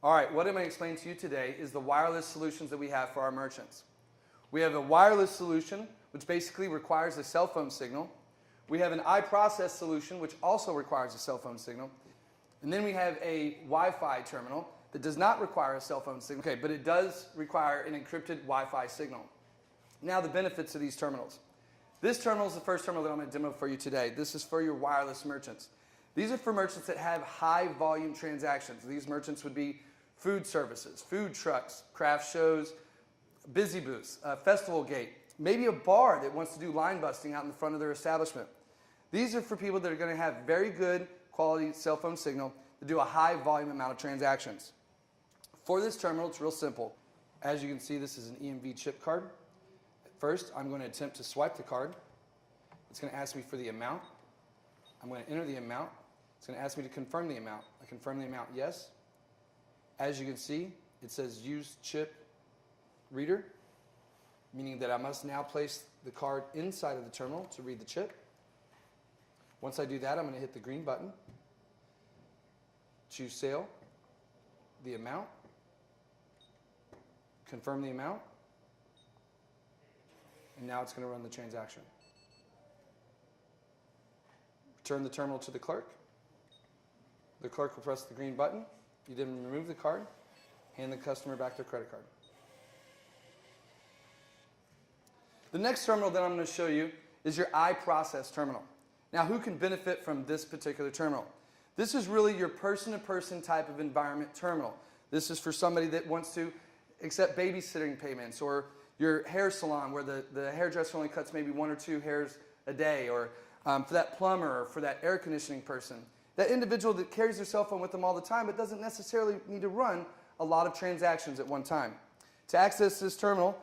All right, what I'm going to explain to you today is the wireless solutions that we have for our merchants. We have a wireless solution, which basically requires a cell phone signal. We have an iProcess solution, which also requires a cell phone signal. And then we have a Wi-Fi terminal that does not require a cell phone signal, okay, but it does require an encrypted Wi-Fi signal. Now the benefits of these terminals. This terminal is the first terminal that I'm going to demo for you today. This is for your wireless merchants. These are for merchants that have high volume transactions. These merchants would be food services, food trucks, craft shows, busy booths, festival gate, maybe a bar that wants to do line busting out in the front of their establishment. These are for people that are going to have very good quality cell phone signal to do a high volume amount of transactions. For this terminal, it's real simple. As you can see, this is an EMV chip card. First, I'm going to attempt to swipe the card. It's going to ask me for the amount. I'm going to enter the amount. It's going to ask me to confirm the amount. I confirm the amount, yes. As you can see, it says use chip reader, meaning that I must now place the card inside of the terminal to read the chip. Once I do that, I'm going to hit the green button, choose sale, the amount, confirm the amount, and now it's going to run the transaction. Return the terminal to the clerk. The clerk will press the green button. You then remove the card, hand the customer back their credit card. The next terminal that I'm going to show you is your iProcess terminal. Now, who can benefit from this particular terminal? This is really your person-to-person type of environment terminal. This is for somebody that wants to accept babysitting payments, or your hair salon where the hairdresser only cuts maybe 1 or 2 hairs a day, or for that plumber, or for that air conditioning person. That individual that carries their cell phone with them all the time but doesn't necessarily need to run a lot of transactions at one time. To access this terminal,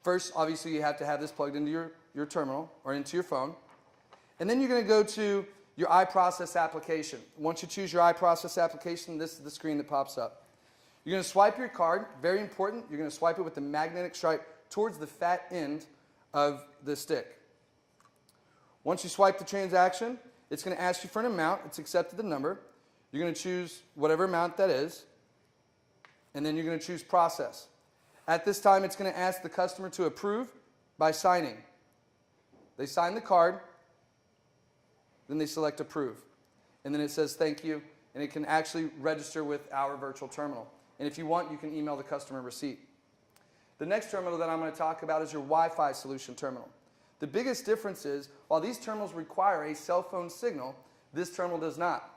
first, obviously, you have to have this plugged into your terminal or into your phone. And then you're going to go to your iProcess application. Once you choose your iProcess application, this is the screen that pops up. You're going to swipe your card. Very important. You're going to swipe it with the magnetic stripe towards the fat end of the stick. Once you swipe the transaction, it's going to ask you for an amount. It's accepted the number. You're going to choose whatever amount that is, and then you're going to choose process. At this time, it's going to ask the customer to approve by signing. They sign the card, then they select approve. And then it says thank you, and it can actually register with our virtual terminal. And if you want, you can email the customer receipt. The next terminal that I'm going to talk about is your Wi-Fi solution terminal. The biggest difference is, while these terminals require a cell phone signal, this terminal does not.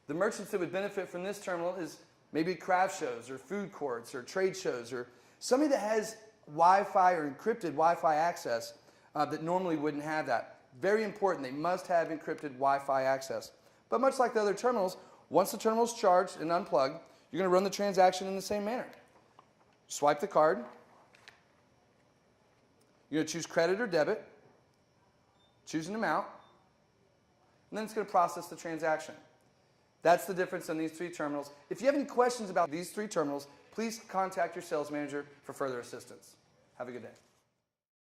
The merchants that would benefit from this terminal is maybe craft shows or food courts or trade shows, or somebody that has Wi-Fi or encrypted Wi-Fi access that normally wouldn't have that. Very important, they must have encrypted Wi-Fi access. But much like the other terminals, once the terminal is charged and unplugged, you're going to run the transaction in the same manner. Swipe the card. You're going to choose credit or debit. Choose an amount. And then it's going to process the transaction. That's the difference in these 3 terminals. If you have any questions about these 3 terminals, please contact your sales manager for further assistance. Have a good day.